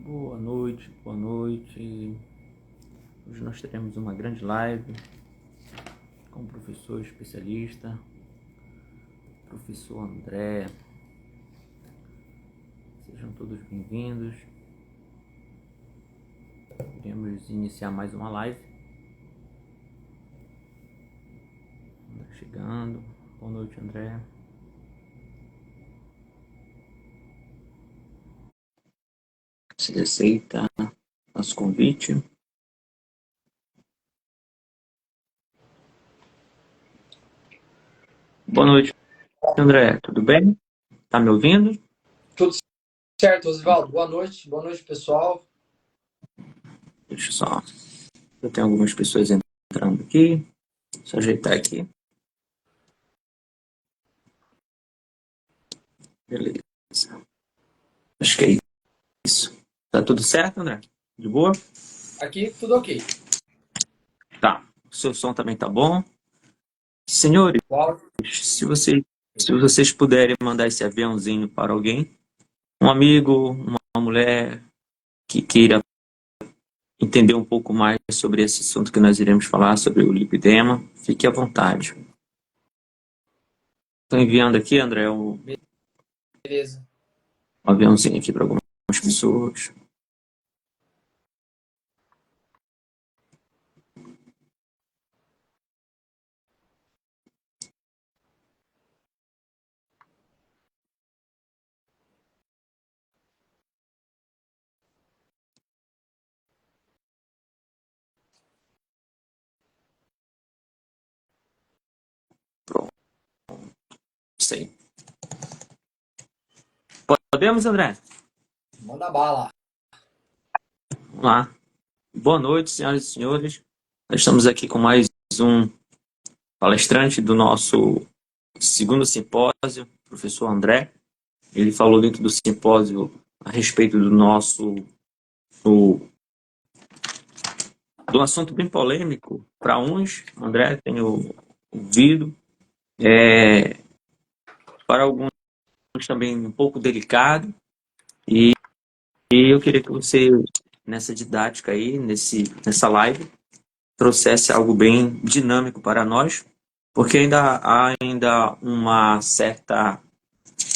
Boa noite, boa noite. Hoje nós teremos uma grande live com o professor especialista, professor André. Sejam todos bem-vindos. Iremos iniciar mais uma live. André chegando. Boa noite, André. Você aceita nosso convite? Boa noite, André. Tudo bem? Tá me ouvindo? Tudo certo, Osvaldo. Boa noite, pessoal. Deixa eu só. Eu tenho algumas pessoas entrando aqui. Deixa eu ajeitar aqui. Beleza. Acho que é isso. Tá tudo certo, André? De boa? Aqui tudo ok. Tá. O seu som também tá bom. Senhores, se vocês puderem mandar esse aviãozinho para alguém, um amigo, uma mulher que queira entender um pouco mais sobre esse assunto que nós iremos falar, sobre o lipedema, fique à vontade. Estou enviando aqui, André, Beleza. um aviãozinho aqui para algumas pessoas. Pronto. Sei. Podemos, André? Manda bala. Vamos lá. Boa noite, senhoras e senhores. Nós estamos aqui com mais um palestrante do nosso segundo simpósio, professor André. Ele falou dentro do simpósio a respeito do do assunto bem polêmico para uns, André, tenho ouvido, para alguns também um pouco delicado, e eu queria que você, nessa didática aí, nessa live, trouxesse algo bem dinâmico para nós, porque há uma certa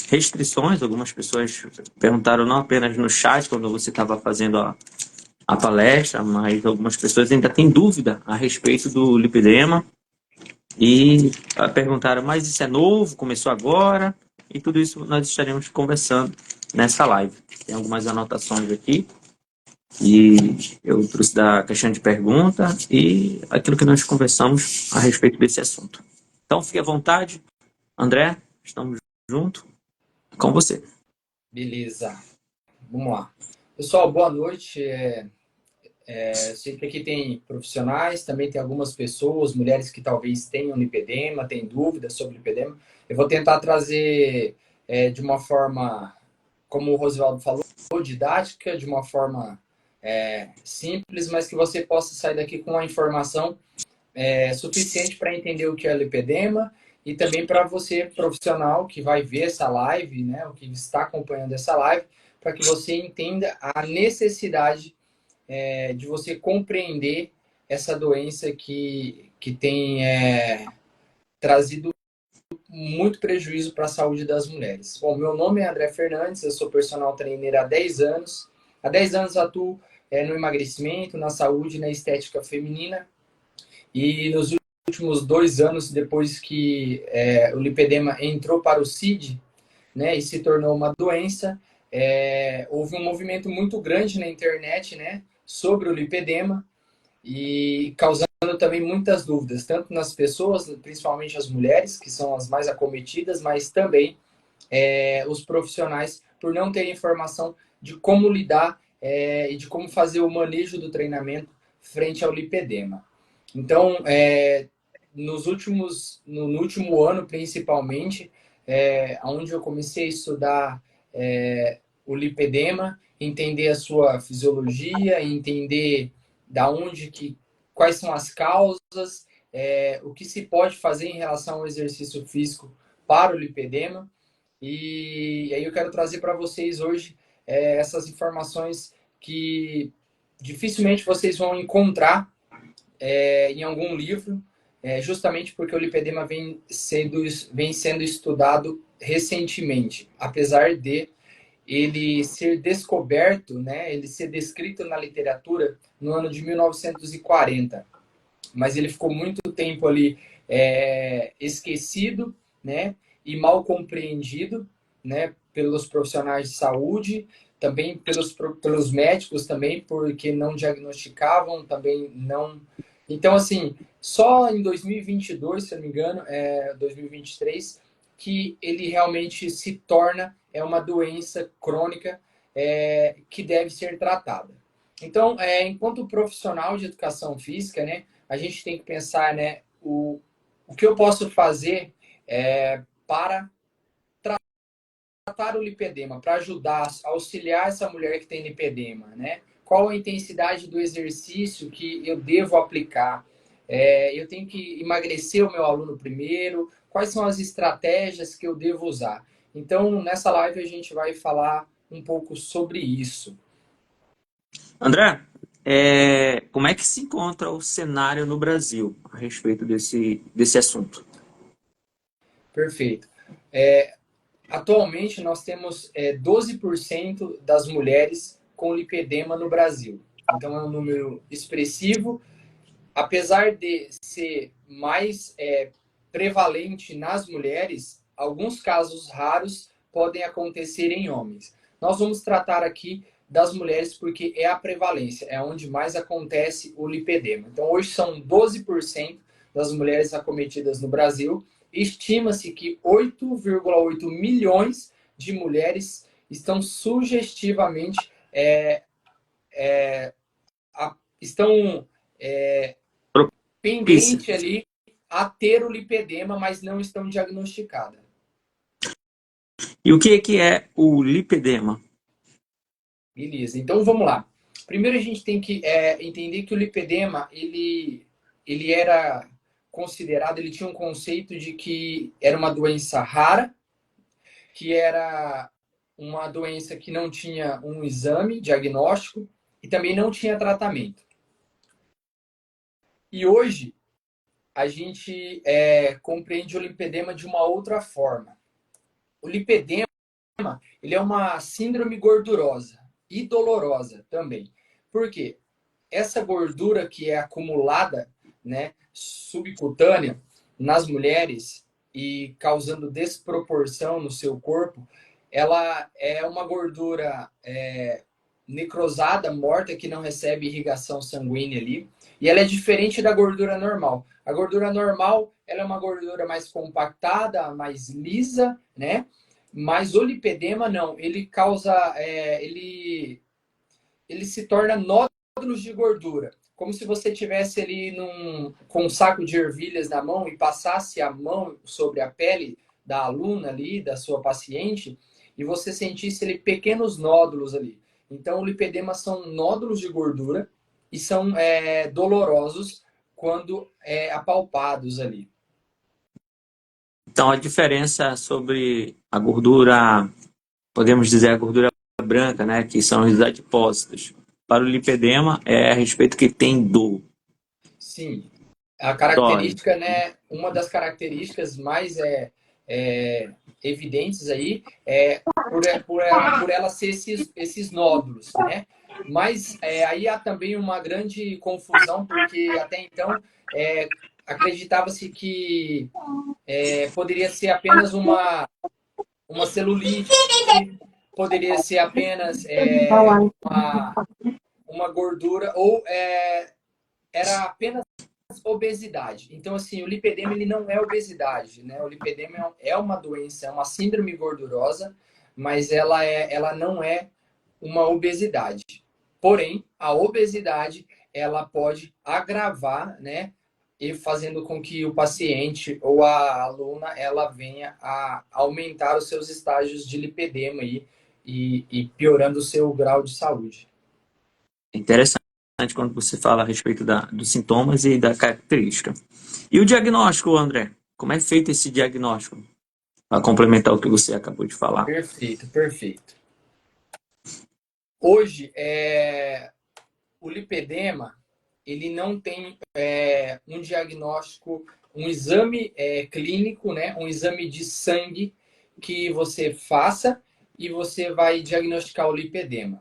restrições. Algumas pessoas perguntaram não apenas no chat, quando você estava fazendo a palestra, mas algumas pessoas ainda têm dúvida a respeito do lipedema e perguntaram, mas isso é novo, começou agora? E tudo isso nós estaremos conversando nessa live. Tem algumas anotações aqui e eu trouxe da caixinha de pergunta e aquilo que nós conversamos a respeito desse assunto. Então, fique à vontade. André, estamos juntos com você. Beleza. Vamos lá. Pessoal, boa noite. Sei que aqui tem profissionais, também tem algumas pessoas, mulheres que talvez tenham lipedema, têm dúvidas sobre lipedema. Eu vou tentar trazer de uma forma, como o Rosvaldo falou, didática, de uma forma simples, mas que você possa sair daqui com uma informação suficiente para entender o que é lipedema e também para você, profissional, que vai ver essa live, né, o que está acompanhando essa live, para que você entenda a necessidade de você compreender essa doença que tem trazido muito prejuízo para a saúde das mulheres. Bom, meu nome é André Fernandes, eu sou personal trainer há 10 anos. Há 10 anos atuo no emagrecimento, na saúde e na estética feminina. E nos últimos 2 anos, depois que o lipedema entrou para o CID, né, e se tornou uma doença, houve um movimento muito grande na internet, né, sobre o lipedema e causando também muitas dúvidas, tanto nas pessoas, principalmente as mulheres, que são as mais acometidas, mas também os profissionais, por não terem informação de como lidar e de como fazer o manejo do treinamento frente ao lipedema. Então, no último ano, principalmente, onde eu comecei a estudar o lipedema, entender a sua fisiologia, entender quais são as causas o que se pode fazer em relação ao exercício físico para o lipedema. E aí eu quero trazer para vocês hoje essas informações que dificilmente vocês vão encontrar em algum livro, justamente porque o lipedema vem sendo estudado recentemente, apesar de ele ser descoberto, né, ele ser descrito na literatura no ano de 1940, mas ele ficou muito tempo ali esquecido, né, e mal compreendido, né, pelos profissionais de saúde, também pelos médicos também, porque não diagnosticavam, também não. Então, assim, só em 2022, se eu não me engano, 2023, que ele realmente se torna uma doença crônica que deve ser tratada. Então, enquanto profissional de educação física, né, a gente tem que pensar, né, o que eu posso fazer para tratar o lipedema, para ajudar, auxiliar essa mulher que tem lipedema, né? Qual a intensidade do exercício que eu devo aplicar? Eu tenho que emagrecer o meu aluno primeiro? Quais são as estratégias que eu devo usar? Então, nessa live a gente vai falar um pouco sobre isso. André, como é que se encontra o cenário no Brasil a respeito desse assunto? Perfeito. Atualmente, nós temos 12% das mulheres com lipedema no Brasil. Então, é um número expressivo. Apesar de ser mais prevalente nas mulheres, alguns casos raros podem acontecer em homens. Nós vamos tratar aqui das mulheres porque é a prevalência, é onde mais acontece o lipedema. Então, hoje são 12% das mulheres acometidas no Brasil. Estima-se que 8,8 milhões de mulheres estão sugestivamente estão Propícia. pendente ali a ter o lipedema, mas não estão diagnosticadas. E o que é o lipedema? Beleza, então vamos lá. Primeiro a gente tem que entender que o lipedema, ele era considerado, ele tinha um conceito de que era uma doença rara, que era uma doença que não tinha um exame diagnóstico e também não tinha tratamento. E hoje a gente compreende o lipedema de uma outra forma. O lipedema ele é uma síndrome gordurosa e dolorosa também. Por quê? Essa gordura que é acumulada, né, subcutânea nas mulheres e causando desproporção no seu corpo, ela é uma gordura necrosada, morta, que não recebe irrigação sanguínea ali. E ela é diferente da gordura normal. A gordura normal, ela é uma gordura mais compactada, mais lisa, né? Mas o lipedema não, ele causa, ele se torna nódulos de gordura, como se você tivesse ali com um saco de ervilhas na mão e passasse a mão sobre a pele da aluna ali, da sua paciente, e você sentisse ali pequenos nódulos ali. Então, o lipedema são nódulos de gordura e são dolorosos quando apalpados ali. Então, a diferença sobre a gordura, podemos dizer a gordura branca, né, que são os adipócitos, para o lipedema é a respeito que tem dor. Sim, a Dói. característica, né? Uma das características mais evidentes aí por ela ser esses nódulos, né? Mas aí há também uma grande confusão, porque até então acreditava-se que poderia ser apenas uma celulite, poderia ser apenas uma gordura, ou era apenas obesidade. Então, assim, o lipedema ele não é obesidade, né? O lipedema é uma doença, é uma síndrome gordurosa, mas ela não é uma obesidade. Porém, a obesidade ela pode agravar, né? E fazendo com que o paciente ou a aluna ela venha a aumentar os seus estágios de lipedema aí, e piorando o seu grau de saúde. Interessante. quando você fala a respeito dos sintomas e da característica. E o diagnóstico, André? Como é feito esse diagnóstico? Para complementar o que você acabou de falar. Perfeito, perfeito. Hoje, o lipedema, ele não tem um diagnóstico, um exame clínico, né? Um exame de sangue que você faça e você vai diagnosticar o lipedema.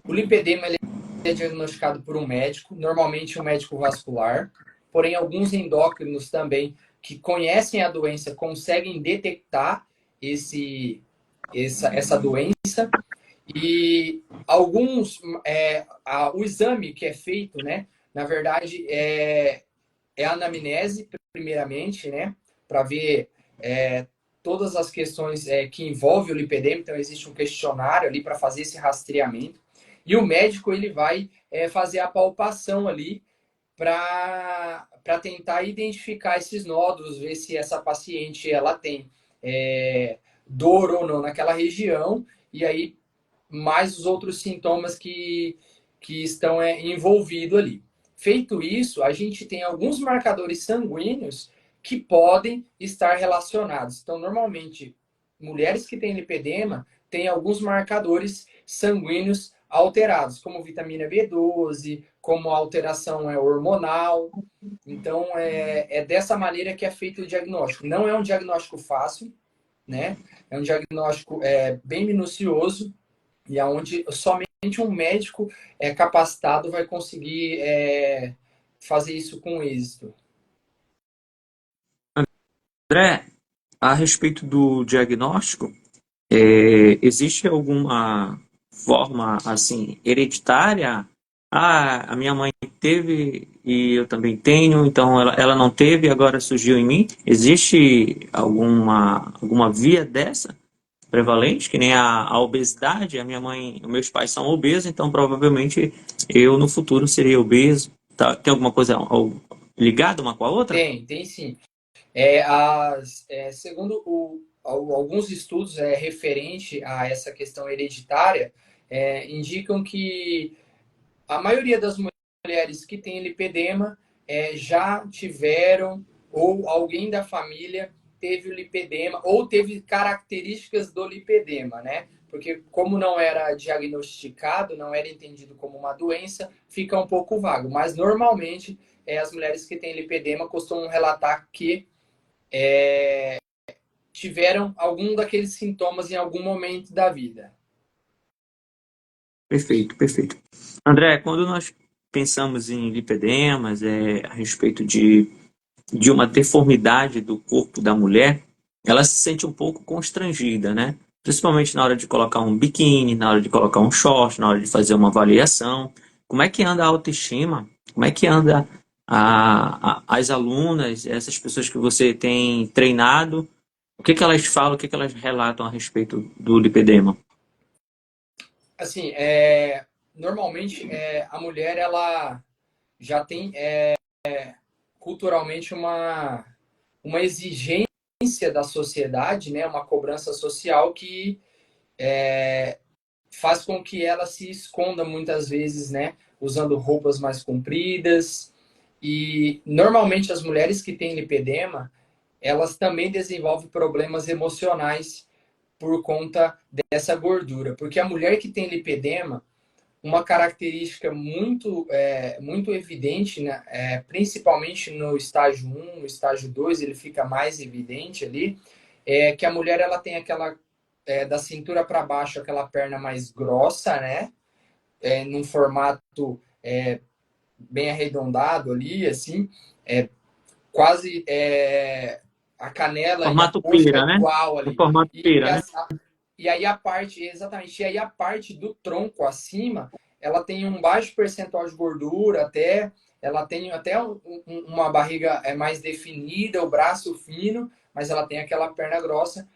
O lipedema ele é diagnosticado por um médico, normalmente um médico vascular, porém alguns endócrinos também que conhecem a doença conseguem detectar essa doença e o exame que é feito, né, na verdade é a anamnese primeiramente, né, para ver todas as questões que envolvem o lipedema, então existe um questionário ali para fazer esse rastreamento. E o médico ele vai fazer a palpação ali para tentar identificar esses nódulos, ver se essa paciente ela tem dor ou não naquela região, e aí mais os outros sintomas que estão envolvidos ali. Feito isso, a gente tem alguns marcadores sanguíneos que podem estar relacionados. Então, normalmente, mulheres que têm lipedema têm alguns marcadores sanguíneos alterados, como vitamina B12, como alteração hormonal. Então, é dessa maneira que é feito o diagnóstico. Não é um diagnóstico fácil, né? É um diagnóstico bem minucioso e aonde somente um médico capacitado vai conseguir fazer isso com êxito. André, a respeito do diagnóstico, existe alguma forma assim hereditária? Ah, a minha mãe teve e eu também tenho, então ela não teve e agora surgiu em mim. Existe alguma via dessa prevalente, que nem a obesidade? A minha mãe, os meus pais são obesos, então provavelmente eu no futuro serei obeso. Tá? Tem alguma coisa ligada uma com a outra? Tem sim. Segundo alguns estudos referente a essa questão hereditária, indicam que a maioria das mulheres que têm lipedema já tiveram, ou alguém da família teve o lipedema, ou teve características do lipedema, né? Porque como não era diagnosticado, não era entendido como uma doença, fica um pouco vago. Mas normalmente as mulheres que têm lipedema costumam relatar que tiveram algum daqueles sintomas em algum momento da vida. Perfeito, perfeito. André, quando nós pensamos em lipedemas, a respeito de uma deformidade do corpo da mulher, ela se sente um pouco constrangida, né? Principalmente na hora de colocar um biquíni, na hora de colocar um short, na hora de fazer uma avaliação. Como é que anda a autoestima? Como é que anda as alunas, essas pessoas que você tem treinado? O que que elas falam, o que que elas relatam a respeito do lipedema? Assim, normalmente a mulher ela já tem culturalmente uma exigência da sociedade, né? Uma cobrança social que faz com que ela se esconda muitas vezes, né? Usando roupas mais compridas. E normalmente as mulheres que têm lipedema, elas também desenvolvem problemas emocionais por conta dessa gordura. Porque a mulher que tem lipedema, uma característica muito evidente, né? Principalmente no estágio 1, no estágio 2, ele fica mais evidente ali, é que a mulher ela tem aquela, da cintura para baixo, aquela perna mais grossa, né? Num formato bem arredondado ali, assim, quase a canela e a Formato coxa pera, né? igual No ali. formato E, pera, né? e aí a parte, exatamente, e aí a parte do tronco acima, ela tem um baixo percentual de gordura, ela tem até uma barriga mais definida, o braço fino, mas ela tem aquela perna grossa.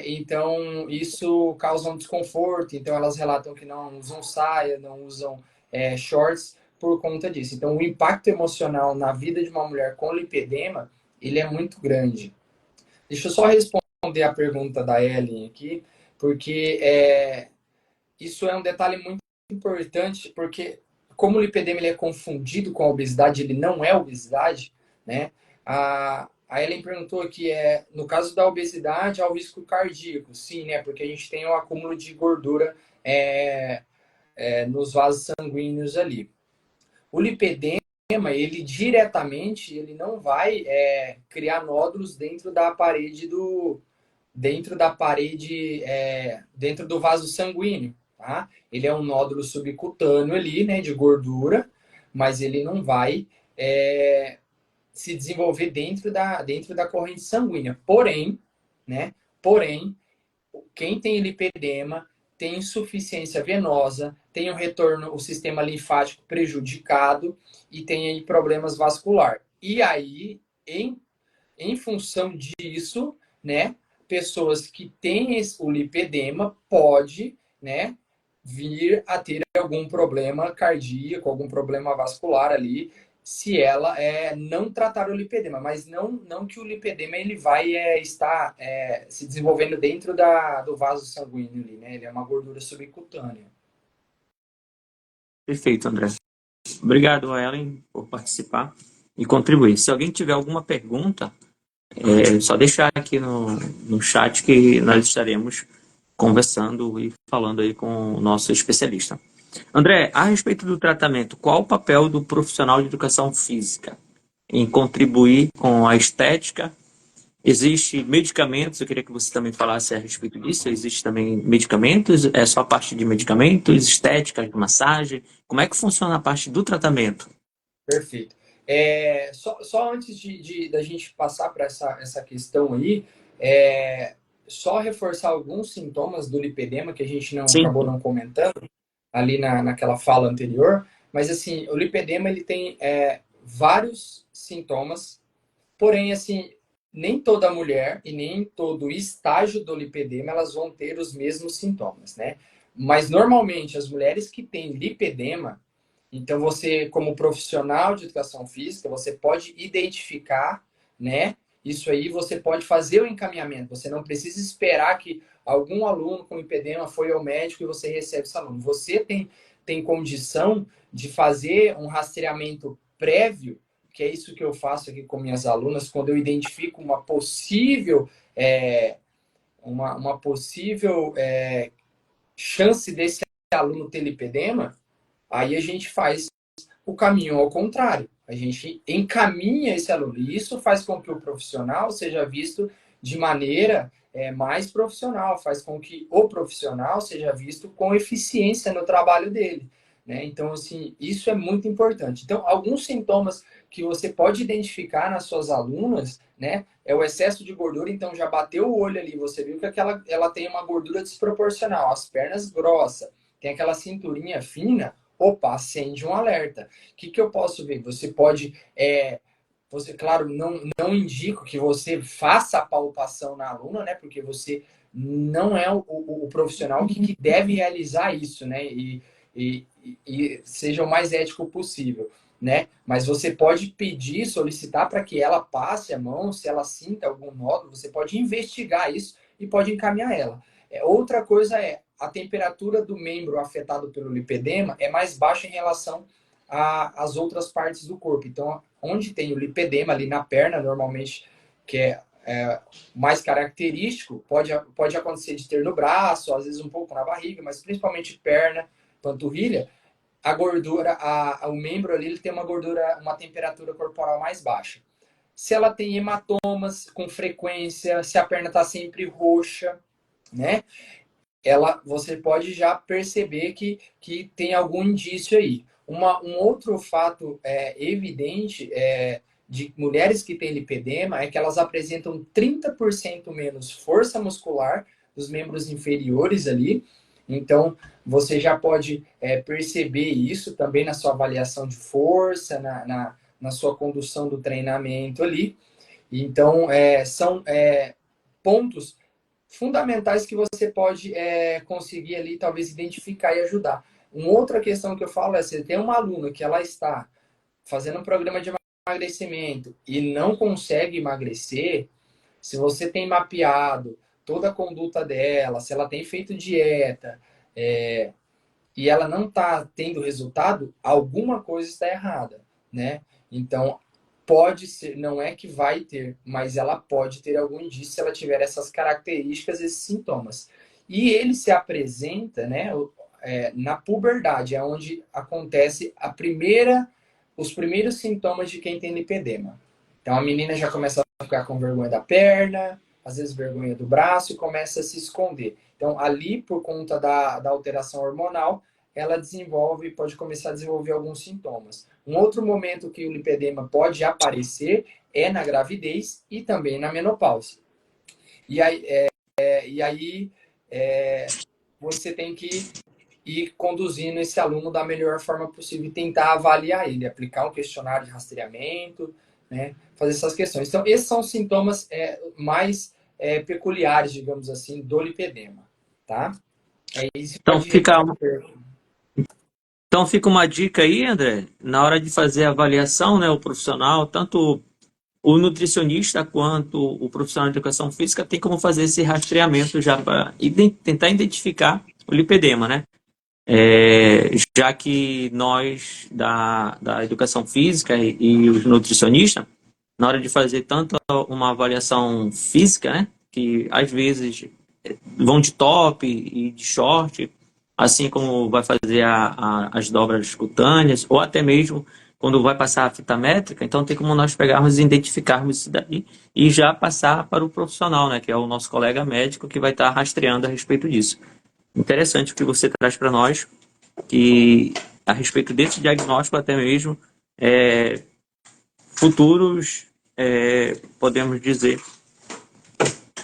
Então isso causa um desconforto. Então elas relatam que não usam saia, não usam shorts por conta disso. Então o impacto emocional na vida de uma mulher com lipedema, ele é muito grande. Deixa eu só responder a pergunta da Ellen aqui, porque isso é um detalhe muito importante, porque como o lipedema ele é confundido com a obesidade, ele não é obesidade, né? A Ellen perguntou aqui, no caso da obesidade, há o risco cardíaco. Sim, né? Porque a gente tem um acúmulo de gordura nos vasos sanguíneos ali. O lipedema, ele diretamente, ele não vai criar nódulos dentro da parede dentro do vaso sanguíneo, tá? Ele é um nódulo subcutâneo ali, né, de gordura, mas ele não vai se desenvolver dentro da corrente sanguínea. Porém, né, quem tem lipedema tem insuficiência venosa, tem o sistema linfático prejudicado e tem aí problemas vasculares. E aí, em função disso, né, pessoas que têm o lipedema pode, né, vir a ter algum problema cardíaco, algum problema vascular ali, se ela não tratar o lipedema, mas não que o lipedema ele vai estar se desenvolvendo dentro do vaso sanguíneo ali, né? Ele é uma gordura subcutânea. Perfeito, André. Obrigado, Ellen, por participar e contribuir. Se alguém tiver alguma pergunta, só deixar aqui no chat que nós estaremos conversando e falando aí com o nosso especialista. André, a respeito do tratamento, qual o papel do profissional de educação física em contribuir com a estética? Existem medicamentos, eu queria que você também falasse a respeito disso. Existe também medicamentos? É só a parte de medicamentos, estética, massagem? Como é que funciona a parte do tratamento? Perfeito. Só antes da gente passar para essa questão aí, só reforçar alguns sintomas do lipedema que a gente Sim. acabou não comentando ali naquela fala anterior, mas assim, o lipedema ele tem vários sintomas, porém assim, nem toda mulher e nem todo estágio do lipedema elas vão ter os mesmos sintomas, né? Mas normalmente as mulheres que têm lipedema, então você como profissional de educação física, você pode identificar, né? Isso aí você pode fazer o encaminhamento, você não precisa esperar que algum aluno com lipedema foi ao médico e você recebe esse aluno. Você tem condição de fazer um rastreamento prévio, que é isso que eu faço aqui com minhas alunas, quando eu identifico uma possível chance desse aluno ter lipedema, aí a gente faz o caminho ao contrário. A gente encaminha esse aluno. E isso faz com que o profissional seja visto de maneira mais profissional, faz com que o profissional seja visto com eficiência no trabalho dele. Né? Então, assim, isso é muito importante. Então, alguns sintomas que você pode identificar nas suas alunas, né, é o excesso de gordura. Então, já bateu o olho ali, você viu que ela tem uma gordura desproporcional, as pernas grossas, tem aquela cinturinha fina. Opa, acende um alerta. O que eu posso ver? Você pode, claro, não indico que você faça a palpação na aluna, né? Porque você não é o profissional que deve realizar isso, né? E seja o mais ético possível, né? Mas você pode pedir, solicitar para que ela passe a mão, se ela sinta algum nódulo, você pode investigar isso e pode encaminhar ela. Outra coisa a temperatura do membro afetado pelo lipedema é mais baixa em relação às outras partes do corpo. Então, onde tem o lipedema ali na perna, normalmente, que é mais característico, pode acontecer de ter no braço, às vezes um pouco na barriga, mas principalmente perna, panturrilha, a gordura, o membro ali ele tem uma temperatura corporal mais baixa. Se ela tem hematomas com frequência, se a perna está sempre roxa, né? Você pode já perceber que tem algum indício aí. Um outro fato evidente de mulheres que têm lipedema é que elas apresentam 30% menos força muscular dos membros inferiores ali. Então, você já pode perceber isso também na sua avaliação de força, na sua condução do treinamento ali. Então, são pontos fundamentais que você pode conseguir ali, talvez, identificar e ajudar. Uma outra questão que eu falo você tem uma aluna que ela está fazendo um programa de emagrecimento e não consegue emagrecer, se você tem mapeado toda a conduta dela, se ela tem feito dieta, e ela não está tendo resultado, alguma coisa está errada, né? Então, pode ser, não é que vai ter, mas ela pode ter algum indício se ela tiver essas características, esses sintomas. E ele se apresenta, né, na puberdade, é onde acontece os primeiros sintomas de quem tem lipedema. Então a menina já começa a ficar com vergonha da perna, às vezes vergonha do braço e começa a se esconder. Então ali, por conta da alteração hormonal, ela pode começar a desenvolver alguns sintomas. Um outro momento que o lipedema pode aparecer é na gravidez e também na menopausa. E aí, você tem que ir conduzindo esse aluno da melhor forma possível e tentar avaliar ele, aplicar um questionário de rastreamento, né? Fazer essas questões. Então, esses são os sintomas mais peculiares, digamos assim, do lipedema, tá? É isso. Então então fica uma dica aí, André, na hora de fazer a avaliação, né, o profissional, tanto o nutricionista quanto o profissional de educação física tem como fazer esse rastreamento já para tentar identificar o lipedema, né? Já que nós da educação física e os nutricionistas, na hora de fazer tanto uma avaliação física, né, que às vezes vão de top e de short, assim como vai fazer as dobras cutâneas, ou até mesmo quando vai passar a fita métrica, então tem como nós pegarmos e identificarmos isso daí e já passar para o profissional, né, que é o nosso colega médico que vai estar rastreando a respeito disso. Interessante o que você traz para nós, que a respeito desse diagnóstico até mesmo futuros, podemos dizer,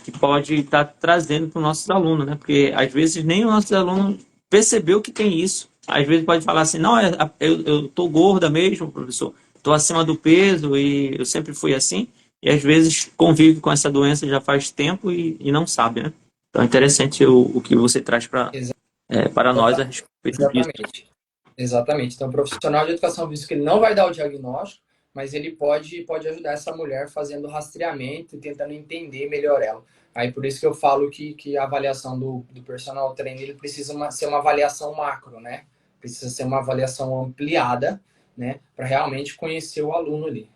que pode estar trazendo para os nossos alunos, né? Porque às vezes nem o nosso aluno percebeu que tem isso. Às vezes pode falar assim, não, eu tô gorda mesmo, professor, estou acima do peso e eu sempre fui assim. E às vezes convive com essa doença já faz tempo e não sabe, né? Então é interessante o que você traz para nós a respeito disso. Exatamente. Exatamente. Então, o profissional de educação física ele não vai dar o diagnóstico, mas ele pode ajudar essa mulher fazendo rastreamento e tentando entender melhor ela. Aí, por isso que eu falo que a avaliação do personal trainer ele precisa ser uma avaliação macro, né? Precisa ser uma avaliação ampliada, né? Para realmente conhecer o aluno ali.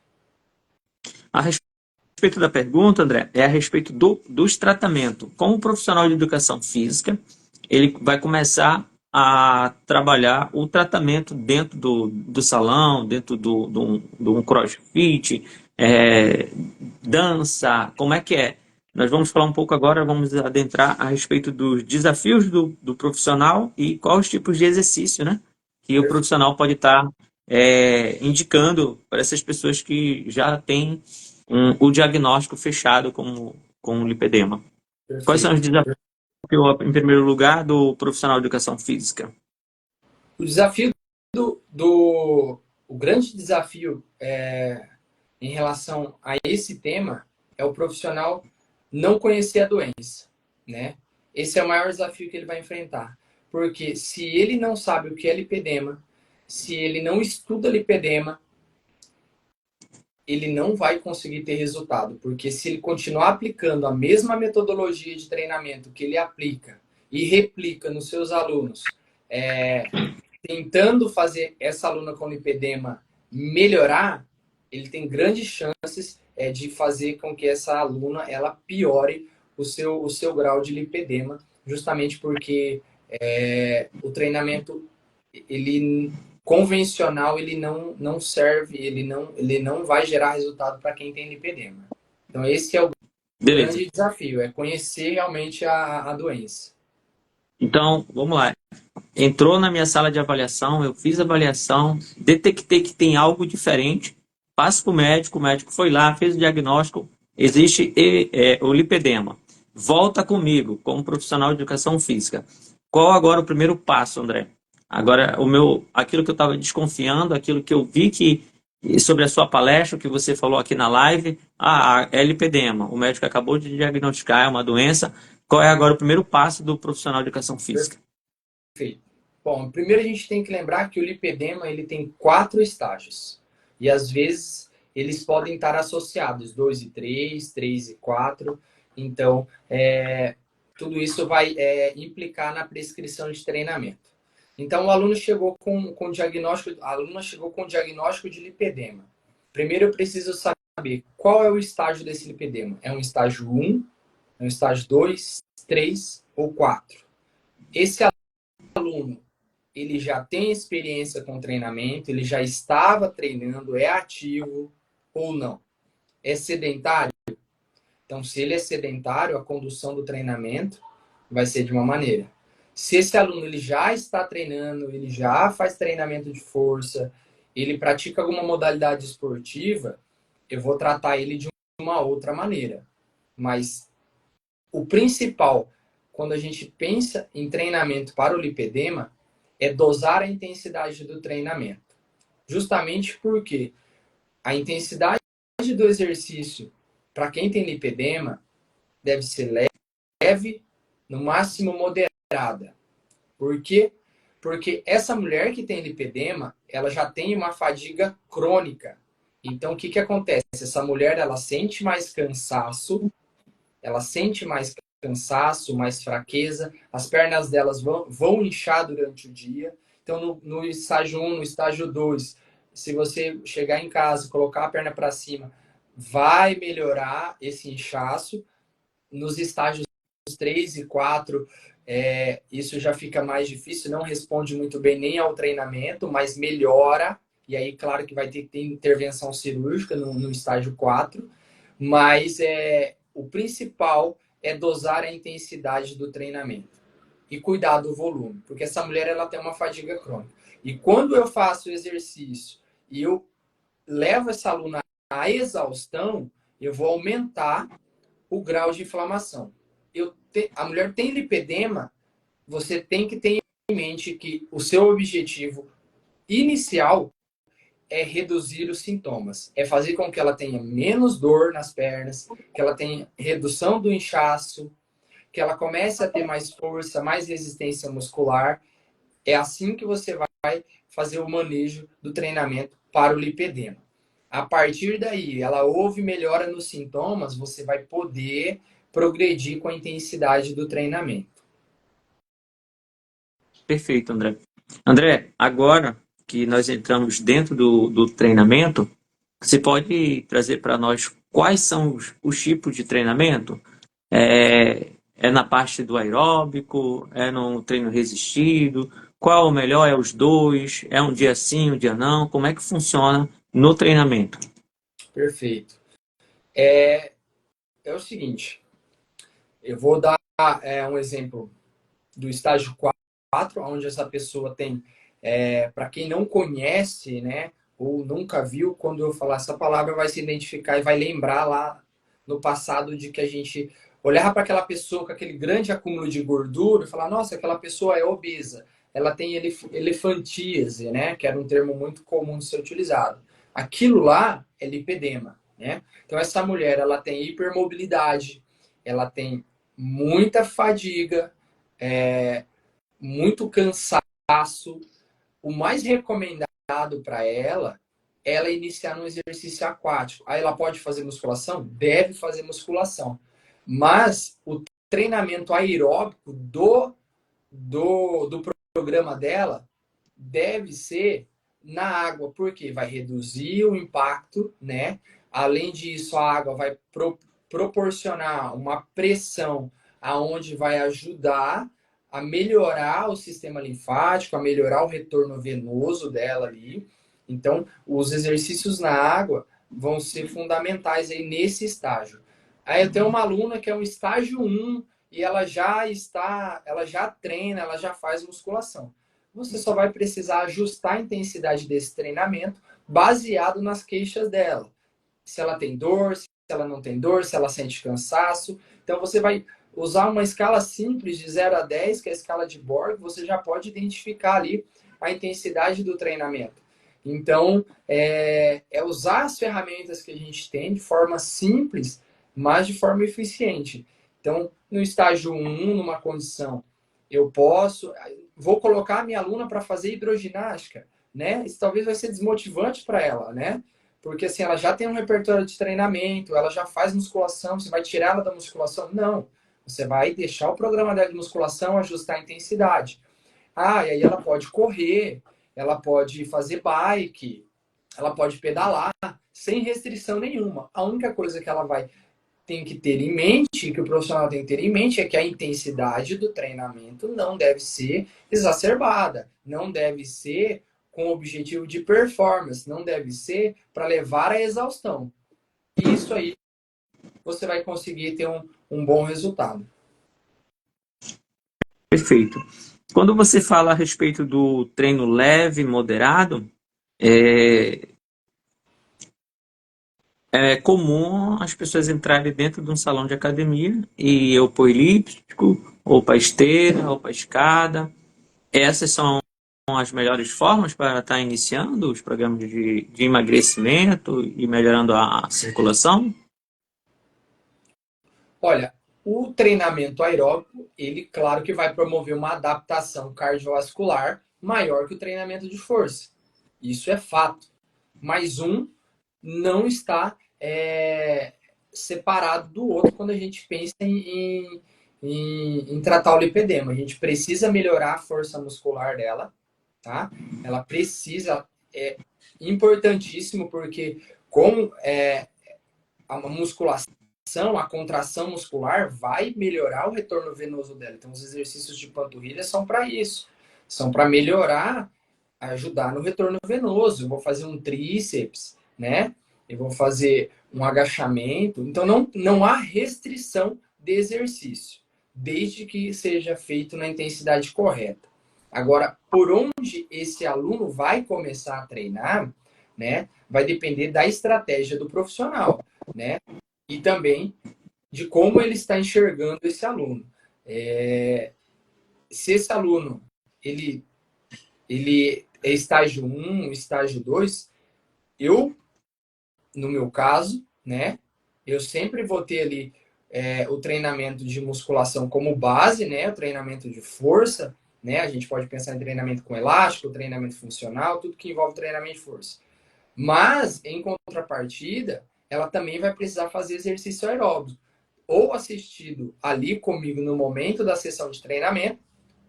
A respeito da pergunta, André, é a respeito dos tratamentos. Como profissional de educação física, ele vai começar a trabalhar o tratamento dentro do salão, dentro do um crossfit, dança, como é que é? Nós vamos falar um pouco agora, vamos adentrar a respeito dos desafios do profissional e quais os tipos de exercício, né, que o profissional pode estar indicando para essas pessoas que já têm o diagnóstico fechado com lipedema. Quais são os Perfeito. desafios, em primeiro lugar, do profissional de educação física? O desafio o grande desafio em relação a esse tema é o profissional não conhecer a doença, né? Esse é o maior desafio que ele vai enfrentar. Porque se ele não sabe o que é lipedema, se ele não estuda lipedema, ele não vai conseguir ter resultado. Porque se ele continuar aplicando a mesma metodologia de treinamento que ele aplica e replica nos seus alunos, tentando fazer essa aluna com lipedema melhorar, ele tem grandes chances de fazer com que essa aluna ela piore o seu grau de lipedema, justamente porque o treinamento ele convencional ele não serve, ele não vai gerar resultado para quem tem lipedema. Então esse é o Beleza. grande desafio, é conhecer realmente a doença. Então, vamos lá. Entrou na minha sala de avaliação, eu fiz a avaliação, detectei que tem algo diferente, passo para o médico foi lá, fez o diagnóstico, existe o lipedema. Volta comigo, como profissional de educação física. Qual agora o primeiro passo, André? Agora, aquilo que eu estava desconfiando, aquilo que eu vi sobre a sua palestra, que você falou aqui na live, é lipedema. O médico acabou de diagnosticar, é uma doença. Qual é agora o primeiro passo do profissional de educação física? Perfeito. Bom, primeiro a gente tem que lembrar que o lipedema ele tem 4 estágios. E às vezes eles podem estar associados, 2 e 3, 3 e 4. Então, tudo isso vai implicar na prescrição de treinamento. Então, o aluno chegou com diagnóstico, a aluna chegou com diagnóstico de lipedema. Primeiro, eu preciso saber qual é o estágio desse lipedema. É um estágio 1, é um estágio 2, 3 ou 4. Esse aluno, ele já tem experiência com treinamento, ele já estava treinando, é ativo ou não? É sedentário? Então, se ele é sedentário, a condução do treinamento vai ser de uma maneira. Se esse aluno ele já está treinando, ele já faz treinamento de força, ele pratica alguma modalidade esportiva, eu vou tratar ele de uma outra maneira. Mas o principal, quando a gente pensa em treinamento para o lipedema, é dosar a intensidade do treinamento. Justamente porque a intensidade do exercício para quem tem lipedema deve ser leve, no máximo moderada. Por quê? Porque essa mulher que tem lipedema, ela já tem uma fadiga crônica. Então, o que acontece? Essa mulher, ela sente mais cansaço, mais fraqueza, as pernas delas vão inchar durante o dia. Então, no estágio 1, no estágio 2, se você chegar em casa e colocar a perna para cima, vai melhorar esse inchaço. Nos estágios 3 e 4, isso já fica mais difícil, não responde muito bem nem ao treinamento, mas melhora. E aí, claro que vai ter que ter intervenção cirúrgica no estágio 4, mas o principal é dosar a intensidade do treinamento e cuidar do volume, porque essa mulher ela tem uma fadiga crônica. E quando eu faço o exercício e eu levo essa aluna à exaustão, eu vou aumentar o grau de inflamação. A mulher tem lipedema, você tem que ter em mente que o seu objetivo inicial é reduzir os sintomas, é fazer com que ela tenha menos dor nas pernas, que ela tenha redução do inchaço, que ela comece a ter mais força, mais resistência muscular. É assim que você vai fazer o manejo do treinamento para o lipedema. A partir daí, ela houve melhora nos sintomas, você vai poder progredir com a intensidade do treinamento. Perfeito, André. André, agora que nós entramos dentro do treinamento, você pode trazer para nós quais são os tipos de treinamento? É na parte do aeróbico? É no treino resistido? Qual é o melhor? É os dois? É um dia sim, um dia não? Como é que funciona no treinamento? Perfeito. É o seguinte, eu vou dar um exemplo do estágio 4, onde essa pessoa tem, para quem não conhece, né, ou nunca viu, quando eu falar essa palavra, vai se identificar e vai lembrar lá no passado de que a gente olhava para aquela pessoa com aquele grande acúmulo de gordura e falar, nossa, aquela pessoa é obesa, ela tem elefantíase, né, que era um termo muito comum de ser utilizado. Aquilo lá é lipedema, né? Então essa mulher, ela tem hipermobilidade, ela tem muita fadiga, muito cansaço. O mais recomendado para ela iniciar no exercício aquático. Aí ela pode fazer musculação? Deve fazer musculação. Mas o treinamento aeróbico do programa dela deve ser na água, porque vai reduzir o impacto, né? Além disso, a água vai proporcionar uma pressão aonde vai ajudar a melhorar o sistema linfático, a melhorar o retorno venoso dela ali. Então, os exercícios na água vão ser fundamentais aí nesse estágio. Aí eu tenho uma aluna que é um estágio 1 e ela já treina, ela já faz musculação. Você só vai precisar ajustar a intensidade desse treinamento baseado nas queixas dela. Se ela tem dor, se ela não tem dor, se ela sente cansaço. Então você vai usar uma escala simples de 0 a 10, que é a escala de Borg, você já pode identificar ali a intensidade do treinamento. Então, usar as ferramentas que a gente tem de forma simples, mas de forma eficiente. Então, no estágio 1, numa condição, vou colocar a minha aluna para fazer hidroginástica, né? Isso talvez vai ser desmotivante para ela, né? Porque assim, ela já tem um repertório de treinamento, ela já faz musculação, você vai tirar ela da musculação? Não. Você vai deixar o programa dela de musculação, ajustar a intensidade. Ah, e aí ela pode correr, ela pode fazer bike, ela pode pedalar, sem restrição nenhuma. A única coisa que ela tem que ter em mente, que o profissional tem que ter em mente, é que a intensidade do treinamento não deve ser exacerbada, não deve ser com o objetivo de performance, não deve ser para levar à exaustão. Isso aí você vai conseguir ter um bom resultado. Perfeito. Quando você fala a respeito do treino leve, moderado, é, é comum as pessoas entrarem dentro de um salão de academia e ou para o elíptico, ou para a esteira, ou para a escada. Essas são as melhores formas para estar iniciando os programas de emagrecimento e melhorando a circulação? Olha, o treinamento aeróbico, ele claro que vai promover uma adaptação cardiovascular maior que o treinamento de força. Isso é fato. Mas um não está separado do outro quando a gente pensa em tratar o lipedema. A gente precisa melhorar a força muscular dela, tá? Ela precisa, é importantíssimo, porque como a musculação, a contração muscular vai melhorar o retorno venoso dela. Então, os exercícios de panturrilha são para isso. São para melhorar, ajudar no retorno venoso. Eu vou fazer um tríceps, né? Eu vou fazer um agachamento. Então, não há restrição de exercício, desde que seja feito na intensidade correta. Agora, por onde esse aluno vai começar a treinar, né? Vai depender da estratégia do profissional, né? E também de como ele está enxergando esse aluno. Se esse aluno ele é estágio 1, estágio 2, eu, no meu caso, né, eu sempre vou ter ali o treinamento de musculação como base, né, o treinamento de força, né, a gente pode pensar em treinamento com elástico, treinamento funcional, tudo que envolve treinamento de força. Mas, em contrapartida, ela também vai precisar fazer exercício aeróbico, ou assistido ali comigo no momento da sessão de treinamento,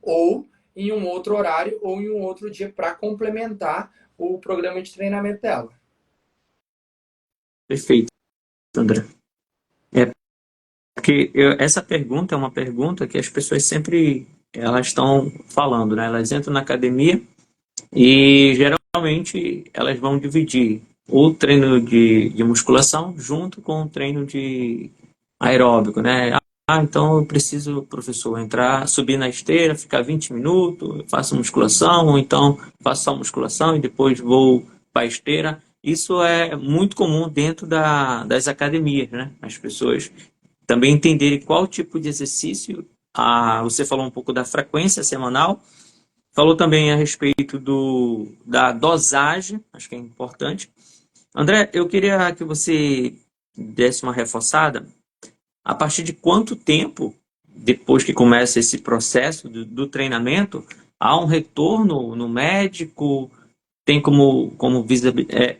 ou em um outro horário ou em um outro dia para complementar o programa de treinamento dela. Perfeito, André. É porque essa pergunta é uma pergunta que as pessoas sempre elas estão falando, né? Elas entram na academia e geralmente elas vão dividir o treino de musculação junto com o treino de aeróbico, né? Ah, então eu preciso, professor, entrar, subir na esteira, ficar 20 minutos, eu faço musculação, ou então faço só musculação e depois vou para a esteira. Isso é muito comum dentro das academias, né? As pessoas também entenderem qual tipo de exercício. Você falou um pouco da frequência semanal, falou também a respeito da dosagem, acho que é importante. André, eu queria que você desse uma reforçada. A partir de quanto tempo, depois que começa esse processo do treinamento, há um retorno no médico? Tem como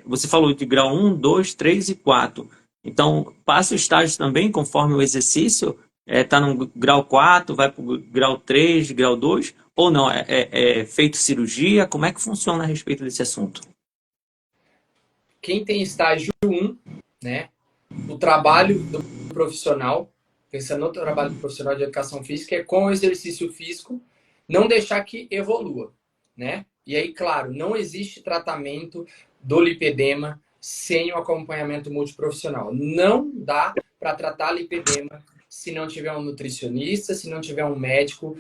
você falou de grau 1, 2, 3 e 4. Então, passa o estágio também conforme o exercício? Está no grau 4, vai para o grau 3, grau 2? Ou não? É feito cirurgia? Como é que funciona a respeito desse assunto? Quem tem estágio 1, né, o trabalho do profissional, pensando no trabalho do profissional de educação física, é com o exercício físico, não deixar que evolua, né? E aí, claro, não existe tratamento do lipedema sem o acompanhamento multiprofissional. Não dá para tratar lipedema se não tiver um nutricionista, se não tiver um médico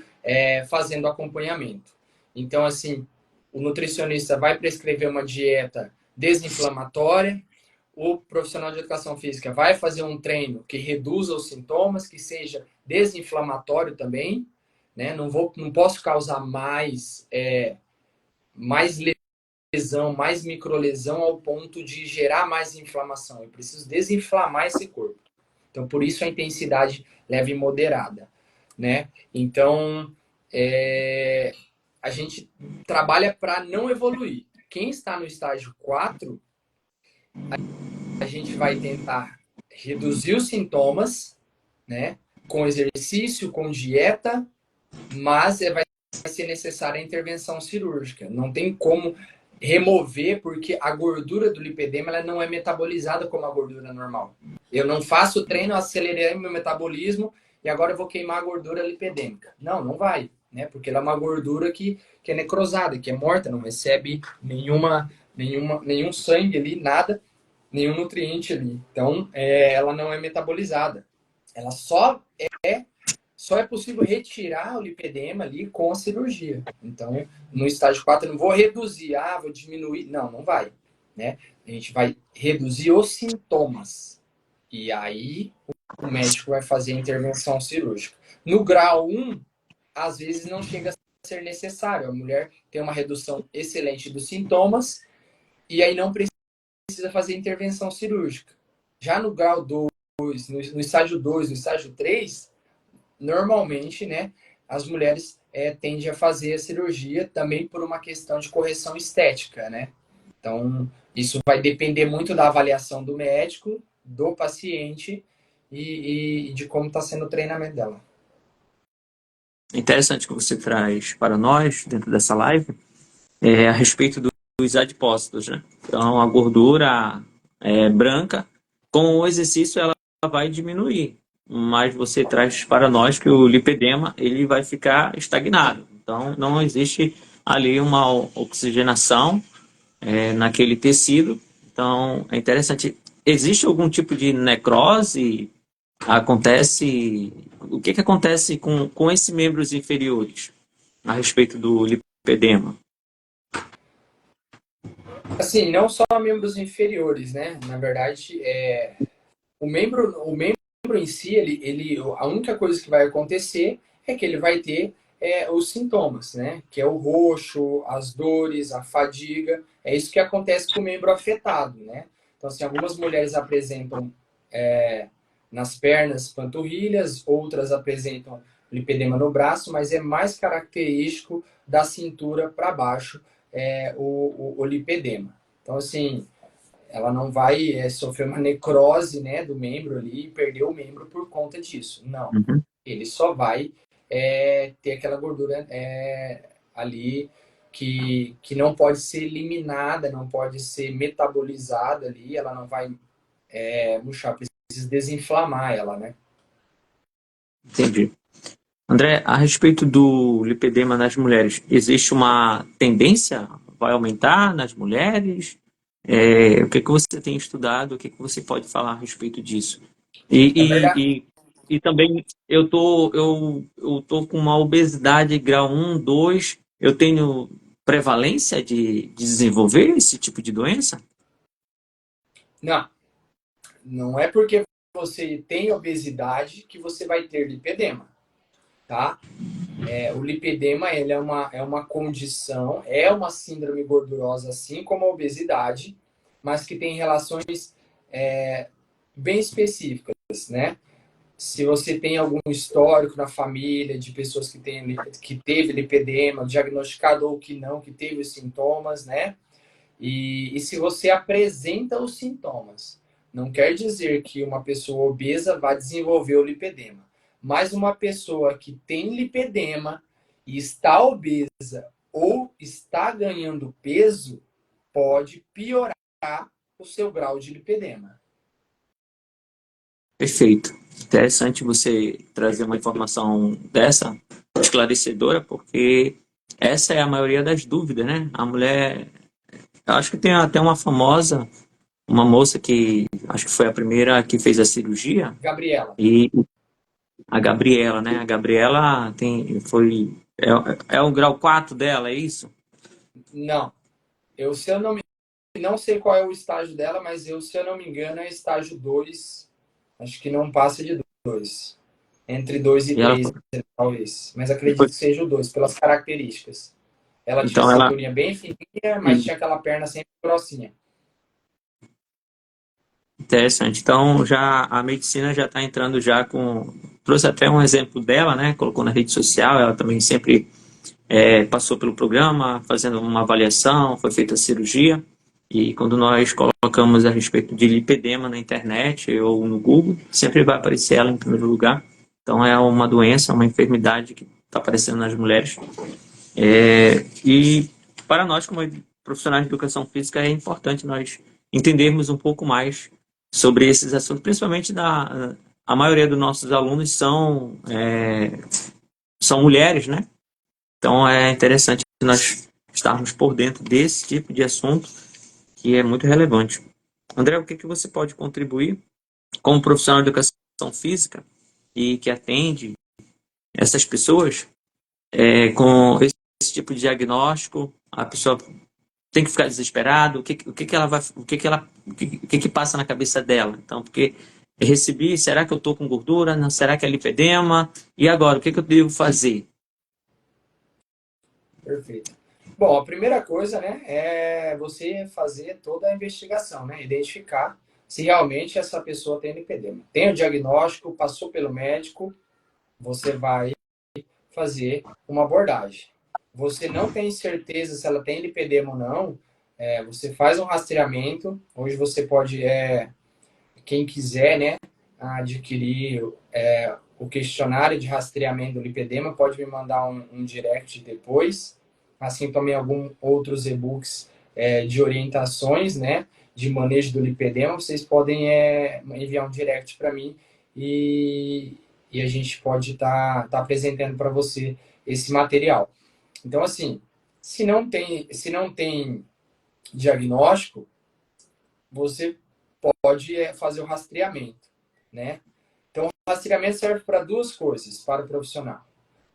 fazendo acompanhamento. Então, assim, o nutricionista vai prescrever uma dieta desinflamatória, o profissional de educação física vai fazer um treino que reduza os sintomas, que seja desinflamatório também, né? Não posso causar mais lesão, mais microlesão ao ponto de gerar mais inflamação. Eu preciso desinflamar esse corpo. Então, por isso a intensidade leve e moderada, né? Então, a gente trabalha para não evoluir. Quem está no estágio 4, a gente vai tentar reduzir os sintomas, né? Com exercício, com dieta, mas vai ser necessária a intervenção cirúrgica. Não tem como remover, porque a gordura do lipedema ela não é metabolizada como a gordura normal. Eu não faço treino, acelerei meu metabolismo e agora eu vou queimar a gordura lipedêmica. Não, não vai, né? Porque ela é uma gordura que é necrosada, que é morta, não recebe nenhum sangue ali, nada, nenhum nutriente ali. Então, ela não é metabolizada. Ela só é possível retirar o lipedema ali com a cirurgia. Então, no estágio 4, eu não vou reduzir, vou diminuir. Não, não vai. Né? A gente vai reduzir os sintomas. E aí, o médico vai fazer a intervenção cirúrgica. No grau 1, às vezes não chega a ser necessário. A mulher tem uma redução excelente dos sintomas e aí não precisa fazer intervenção cirúrgica. Já no grau 2, no estágio 2, no estágio 3, normalmente, né, as mulheres tendem a fazer a cirurgia também por uma questão de correção estética, né? Então, isso vai depender muito da avaliação do médico, do paciente e de como está sendo o treinamento dela. Interessante que você traz para nós, dentro dessa live, a respeito dos adipócitos, né? Então, a gordura branca, com o exercício, ela vai diminuir. Mas você traz para nós que o lipedema ele vai ficar estagnado. Então, não existe ali uma oxigenação naquele tecido. Então, é interessante. Existe algum tipo de necrose? Acontece. O que acontece com esses membros inferiores a respeito do lipedema? Assim, não só membros inferiores, né? Na verdade, o membro em si, a única coisa que vai acontecer é que ele vai ter os sintomas, né? Que é o roxo, as dores, a fadiga. É isso que acontece com o membro afetado, né? Então, assim, algumas mulheres apresentam nas pernas, panturrilhas, outras apresentam lipedema no braço, mas é mais característico da cintura para baixo o lipedema. Então, assim, ela não vai sofrer uma necrose, né, do membro ali e perder o membro por conta disso. Não. Uhum. Ele só vai ter aquela gordura ali que não pode ser eliminada, não pode ser metabolizada ali, ela não vai murchar, precisa desinflamar ela, né? Entendi. André, a respeito do lipedema nas mulheres, existe uma tendência? Vai aumentar nas mulheres? O que você tem estudado? O que você pode falar a respeito disso? E, É e, verdade. e, e também eu tô com uma obesidade grau 1, 2. Eu tenho prevalência de desenvolver esse tipo de doença? Não, não é porque você tem obesidade que você vai ter lipedema, tá? O lipedema ele é uma condição, é uma síndrome gordurosa, assim como a obesidade, mas que tem relações bem específicas, né? Se você tem algum histórico na família de pessoas que teve lipedema, diagnosticado ou que não, que teve os sintomas, né? E se você apresenta os sintomas, não quer dizer que uma pessoa obesa vai desenvolver o lipedema. Mas uma pessoa que tem lipedema e está obesa ou está ganhando peso, pode piorar o seu grau de lipedema. Perfeito. Interessante você trazer uma informação dessa, esclarecedora, porque essa é a maioria das dúvidas, né? A mulher. Eu acho que tem até uma moça que acho que foi a primeira que fez a cirurgia, Gabriela. e a Gabriela, né? A Gabriela é o grau 4 dela, é isso? Não. Se eu não sei qual é o estágio dela, mas se eu não me engano, é estágio 2. Acho que não passa de 2. Entre 2 e E ela 3, talvez. Mas acredito foi, que seja o 2, pelas características. Ela tinha a então ela cinturinha bem fininha, mas tinha aquela perna sempre grossinha. interessante. Então já a medicina já está entrando já com trouxe até um exemplo dela, né? Colocou na rede social. Ela também sempre passou pelo programa, fazendo uma avaliação, foi feita a cirurgia. E quando nós colocamos a respeito de lipedema na internet ou no Google, sempre vai aparecer ela em primeiro lugar. Então é uma doença, uma enfermidade que está aparecendo nas mulheres. E para nós, como profissionais de educação física, é importante nós entendermos um pouco mais sobre esses assuntos, principalmente a maioria dos nossos alunos são mulheres, né? Então é interessante nós estarmos por dentro desse tipo de assunto que é muito relevante. André, o que que você pode contribuir como profissional de educação física e que atende essas pessoas com esse tipo de diagnóstico? A pessoa tem que ficar desesperada? O que que passa na cabeça dela? Então, porque recebi, será que eu estou com gordura? Não, será que é lipedema? E agora, o que que eu devo fazer? Perfeito. Bom, a primeira coisa, né, é você fazer toda a investigação, né? Identificar se realmente essa pessoa tem lipedema. Tem o diagnóstico, passou pelo médico, você vai fazer uma abordagem. Você não tem certeza se ela tem lipedema ou não, você faz um rastreamento. Hoje você pode, quem quiser, né, adquirir o questionário de rastreamento do lipedema, pode me mandar um direct depois. Assim também alguns outros e-books de orientações, né, de manejo do lipedema. Vocês podem enviar um direct para mim e a gente pode tá apresentando para você esse material. Então, assim, se não tem diagnóstico, você pode fazer o rastreamento, né? Então, o rastreamento serve para duas coisas para o profissional.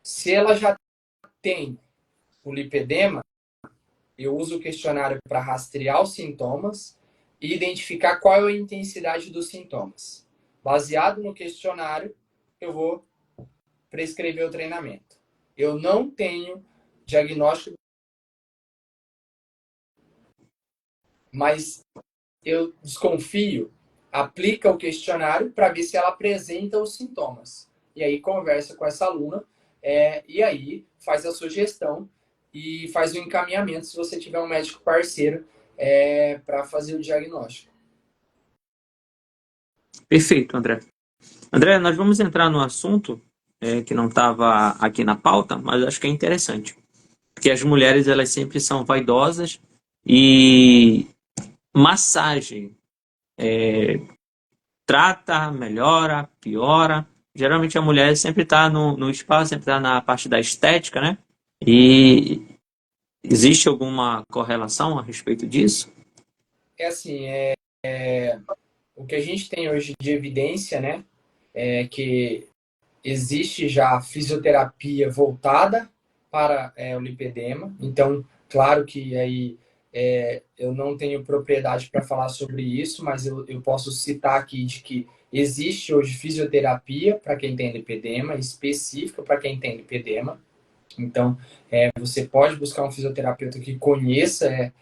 Se ela já tem o lipedema, eu uso o questionário para rastrear os sintomas e identificar qual é a intensidade dos sintomas. Baseado no questionário, eu vou prescrever o treinamento. Eu não tenho diagnóstico, mas eu desconfio, aplica o questionário para ver se ela apresenta os sintomas. E aí conversa com essa aluna e aí faz a sugestão e faz o encaminhamento se você tiver um médico parceiro para fazer o diagnóstico. Perfeito, André. André, nós vamos entrar no assunto que não estava aqui na pauta, mas acho que é interessante. Porque as mulheres, elas sempre são vaidosas e massagem trata, melhora, piora. Geralmente a mulher sempre está no espaço, sempre está na parte da estética, né? E existe alguma correlação a respeito disso? É assim, o que a gente tem hoje de evidência, né, é que existe já fisioterapia voltada para o lipedema. Então, claro que aí eu não tenho propriedade para falar sobre isso, mas eu posso citar aqui de que existe hoje fisioterapia para quem tem lipedema, específica para quem tem lipedema. Então, você pode buscar um fisioterapeuta que conheça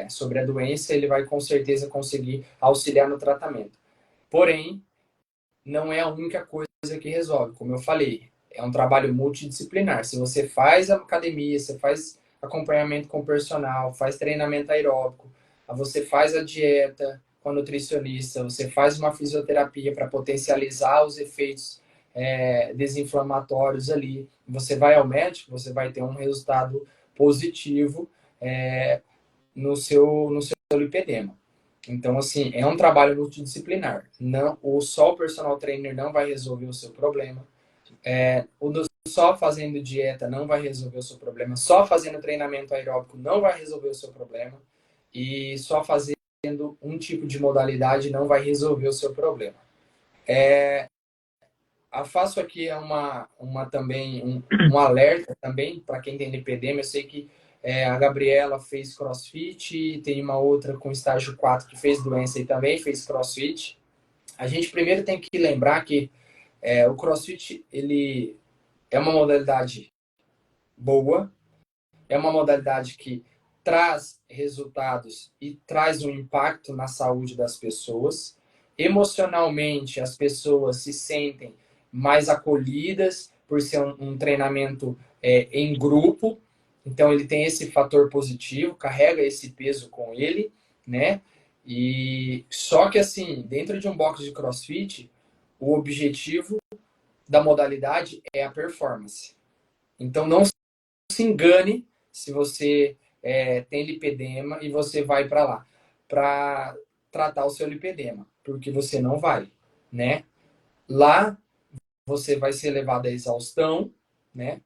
sobre a doença, ele vai com certeza conseguir auxiliar no tratamento. Porém, não é a única coisa que resolve. Como eu falei, é um trabalho multidisciplinar. Se você faz academia, você faz acompanhamento com o personal, faz treinamento aeróbico, você faz a dieta com a nutricionista, você faz uma fisioterapia para potencializar os efeitos desinflamatórios ali, você vai ao médico, você vai ter um resultado positivo no seu lipedema. Então, assim, é um trabalho multidisciplinar. Não, só o personal trainer não vai resolver o seu problema. Só fazendo dieta não vai resolver o seu problema. Só fazendo treinamento aeróbico não vai resolver o seu problema. E só fazendo um tipo de modalidade não vai resolver o seu problema. Faço aqui também um alerta também para quem tem lipedema. Eu sei que a Gabriela fez crossfit, tem uma outra com estágio 4 que fez doença e também fez crossfit. A gente primeiro tem que lembrar que o crossfit ele é uma modalidade boa, é uma modalidade que traz resultados e traz um impacto na saúde das pessoas. Emocionalmente, as pessoas se sentem mais acolhidas por ser um treinamento em grupo. Então, ele tem esse fator positivo, carrega esse peso com ele, né? E só que assim, dentro de um box de CrossFit, o objetivo da modalidade é a performance. Então, não se engane se você tem lipedema e você vai para lá para tratar o seu lipedema, porque você não vai, né? Lá você vai ser levado à exaustão, né?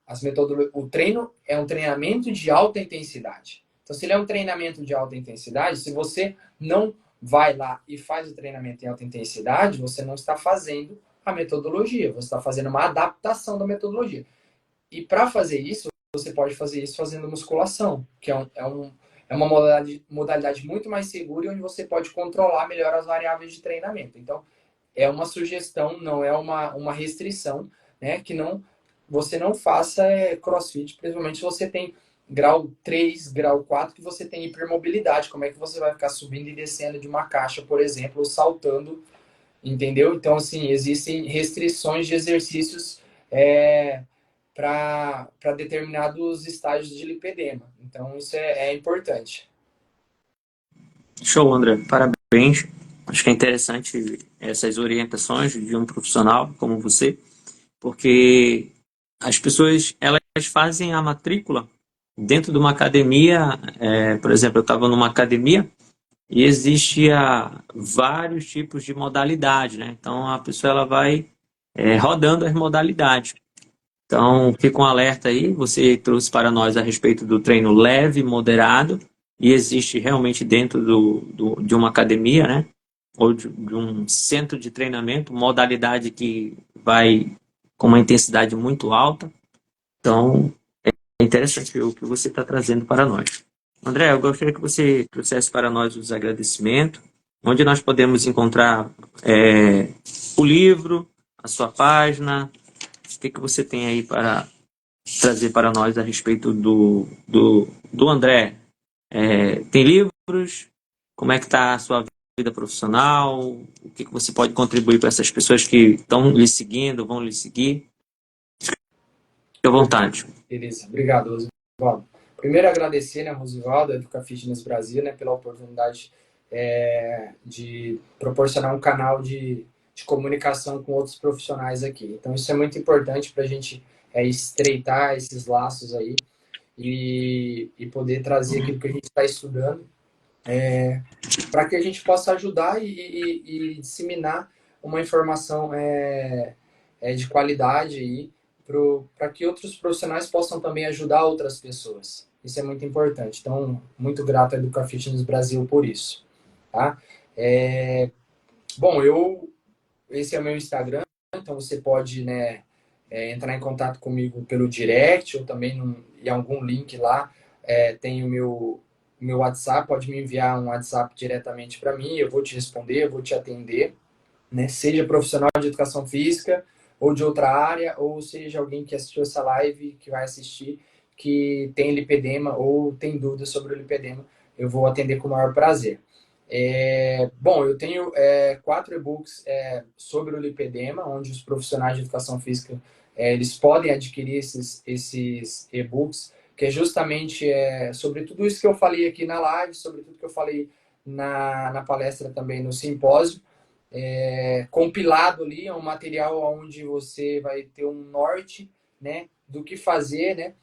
O treino é um treinamento de alta intensidade. Então, se ele é um treinamento de alta intensidade, se você não vai lá e faz o treinamento em alta intensidade, você não está fazendo a metodologia, você está fazendo uma adaptação da metodologia. E para fazer isso, você pode fazer isso fazendo musculação, que é uma modalidade muito mais segura e onde você pode controlar melhor as variáveis de treinamento. Então, é uma sugestão, não é uma restrição, né? Que você não faça crossfit, principalmente se você tem grau 3, grau 4, que você tem hipermobilidade. Como é que você vai ficar subindo e descendo de uma caixa, por exemplo, ou saltando, entendeu? Então, assim, existem restrições de exercícios para determinados estágios de lipedema. Então, isso é importante. Show, André. Parabéns. Acho que é interessante essas orientações de um profissional como você, porque as pessoas elas fazem a matrícula dentro de uma academia. Por exemplo, eu estava numa academia e existia vários tipos de modalidade, né? Então a pessoa ela vai rodando as modalidades. Então fica um alerta aí. Você trouxe para nós a respeito do treino leve, moderado, e existe realmente dentro de uma academia, né? Ou de um centro de treinamento, modalidade que vai com uma intensidade muito alta. Então, é interessante o que você está trazendo para nós. André, eu gostaria que você trouxesse para nós os agradecimentos, onde nós podemos encontrar o livro, a sua página, o que você tem aí para trazer para nós a respeito do André. Tem livros? Como é que está a sua vida profissional? O que você pode contribuir para essas pessoas que estão lhe seguindo, vão lhe seguir? Fique à vontade. Beleza, obrigado, Rosivaldo. Primeiro, agradecer, né, Rosivaldo, a Educa Fitness Brasil, né, pela oportunidade de proporcionar um canal de comunicação com outros profissionais aqui. Então, isso é muito importante para a gente estreitar esses laços aí e poder trazer aquilo que a gente está estudando para que a gente possa ajudar e disseminar uma informação de qualidade aí para que outros profissionais possam também ajudar outras pessoas. Isso é muito importante. Então, muito grato à Educa Fitness Brasil por isso. Tá? Bom, esse é o meu Instagram, então você pode, né, entrar em contato comigo pelo direct ou também em algum link lá. Tem o meu WhatsApp, pode me enviar um WhatsApp diretamente para mim, eu vou te responder, eu vou te atender, né? Seja profissional de educação física ou de outra área, ou seja alguém que assistiu essa live, que vai assistir, que tem lipedema ou tem dúvidas sobre o lipedema, eu vou atender com o maior prazer. Bom, eu tenho 4 e-books sobre o lipedema, onde os profissionais de educação física eles podem adquirir esses e-books, que é justamente sobre tudo isso que eu falei aqui na live, sobre tudo que eu falei na palestra também no simpósio. Compilado ali, é um material onde você vai ter um norte, né, do que fazer, né?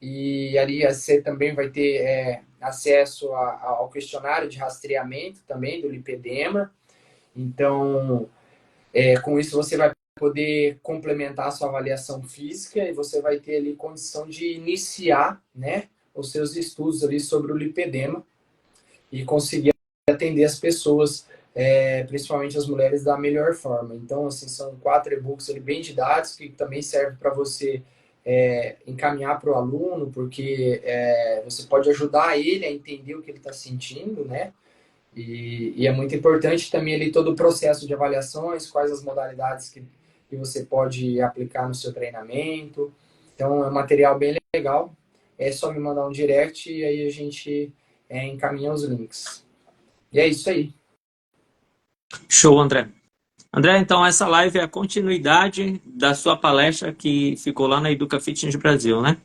E ali você também vai ter acesso ao questionário de rastreamento também do lipedema. Então, com isso você vai poder complementar a sua avaliação física e você vai ter ali condição de iniciar, né, os seus estudos ali sobre o lipedema e conseguir atender as pessoas, principalmente as mulheres, da melhor forma. Então, assim, são 4 e-books ali bem didáticos que também servem para você encaminhar para o aluno, porque você pode ajudar ele a entender o que ele está sentindo, né? E é muito importante também ali todo o processo de avaliações, quais as modalidades que você pode aplicar no seu treinamento. Então, é um material bem legal. É só me mandar um direct e aí a gente encaminha os links. E é isso aí. Show, André. André, então essa live é a continuidade da sua palestra que ficou lá na Educa Fitness Brasil, né?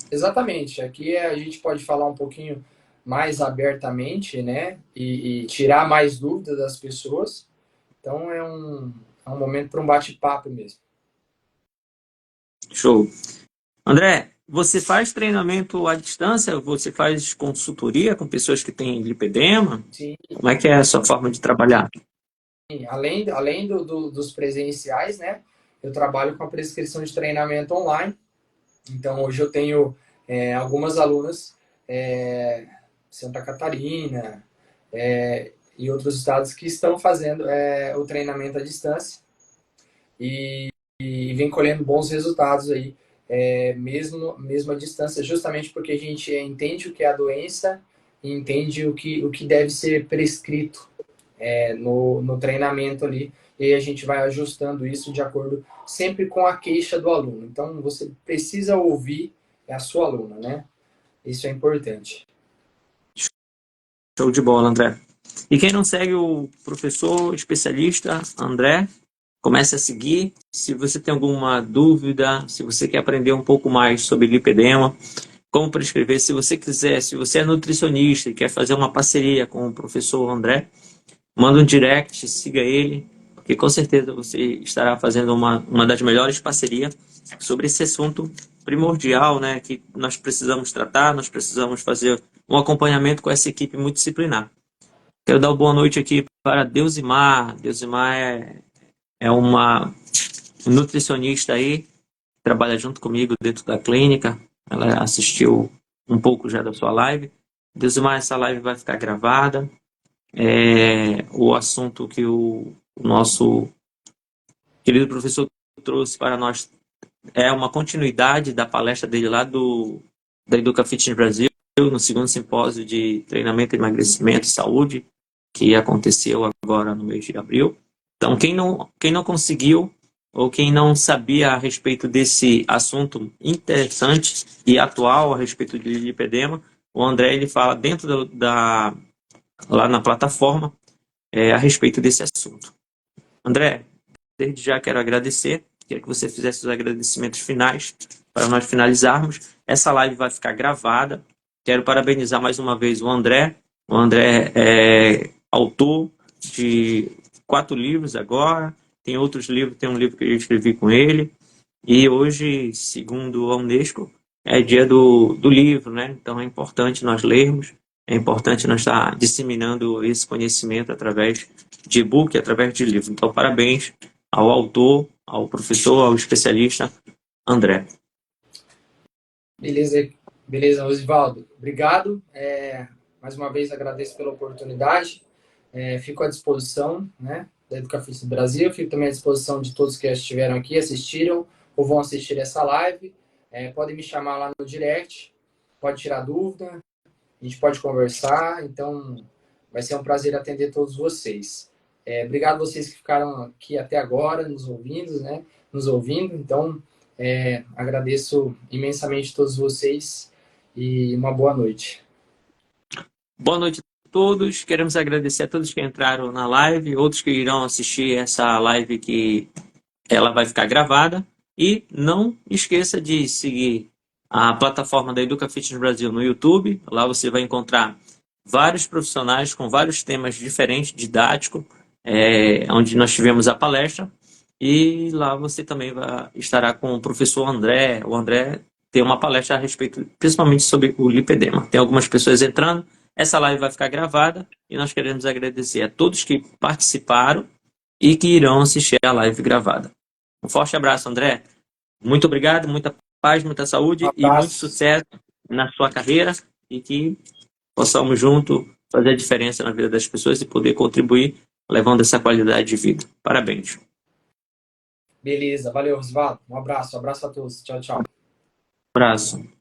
Exatamente. Aqui a gente pode falar um pouquinho mais abertamente, né? E tirar mais dúvidas das pessoas. Então é um momento para um bate-papo mesmo. Show. André, você faz treinamento à distância? Você faz consultoria com pessoas que têm lipedema? Sim, Como é que é a sua forma de trabalhar? além dos presenciais, né? Eu trabalho com a prescrição de treinamento online. Então, hoje eu tenho algumas alunas, Santa Catarina, e outros estados que estão fazendo o treinamento à distância e vem colhendo bons resultados aí, mesmo à distância, justamente porque a gente entende o que é a doença e entende o que deve ser prescrito no treinamento ali, e aí a gente vai ajustando isso de acordo sempre com a queixa do aluno. Então, você precisa ouvir a sua aluna, né? Isso é importante. Show de bola, André. E quem não segue o professor especialista André, comece a seguir. Se você tem alguma dúvida, se você quer aprender um pouco mais sobre lipedema, como prescrever, se você quiser, se você é nutricionista e quer fazer uma parceria com o professor André, manda um direct, siga ele, porque com certeza você estará fazendo uma das melhores parcerias sobre esse assunto primordial, né, que nós precisamos tratar, nós precisamos fazer um acompanhamento com essa equipe multidisciplinar. Quero dar uma boa noite aqui para Deusimar. Deusimar é uma nutricionista aí, trabalha junto comigo dentro da clínica. Ela assistiu um pouco já da sua live. Deusimar, essa live vai ficar gravada. O assunto que o nosso querido professor trouxe para nós é uma continuidade da palestra dele lá da Educa Fitness Brasil, no segundo simpósio de treinamento, emagrecimento e saúde, que aconteceu agora no mês de abril. Então, quem não conseguiu ou quem não sabia a respeito desse assunto interessante e atual a respeito de lipedema, o André ele fala dentro lá na plataforma a respeito desse assunto. André, desde já quero agradecer, queria que você fizesse os agradecimentos finais para nós finalizarmos. Essa live vai ficar gravada. Quero parabenizar mais uma vez o André. O André é autor de 4 livros agora. Tem outros livros, tem um livro que eu escrevi com ele. E hoje, segundo a Unesco, é dia do livro, né? Então é importante nós lermos, é importante nós estar disseminando esse conhecimento através de e-book, através de livro. Então, parabéns ao autor, ao professor, ao especialista André. Beleza, beleza, Osvaldo. Obrigado. Mais uma vez agradeço pela oportunidade. Fico à disposição, né, da Educafis Brasil. Fico também à disposição de todos que estiveram aqui, assistiram ou vão assistir essa live. Podem me chamar lá no direct, pode tirar dúvida, a gente pode conversar. Então, vai ser um prazer atender todos vocês. Obrigado a vocês que ficaram aqui até agora, nos ouvindo, né? Nos ouvindo. Então, agradeço imensamente a todos vocês e uma boa noite. Boa noite a todos. Queremos agradecer a todos que entraram na live, outros que irão assistir essa live que ela vai ficar gravada. E não esqueça de seguir a plataforma da Educa Fitness Brasil no YouTube. Lá você vai encontrar vários profissionais com vários temas diferentes, didáticos, onde nós tivemos a palestra. E lá você também estará com o professor André. O André tem uma palestra a respeito, principalmente sobre o lipedema. Tem algumas pessoas entrando. Essa live vai ficar gravada e nós queremos agradecer a todos que participaram e que irão assistir a live gravada. Um forte abraço, André. Muito obrigado, muita paz, muita saúde e muito sucesso na sua carreira e que possamos juntos fazer a diferença na vida das pessoas e poder contribuir levando essa qualidade de vida. Parabéns. Beleza, valeu, Osvaldo. Um abraço a todos. Tchau, tchau. Um abraço.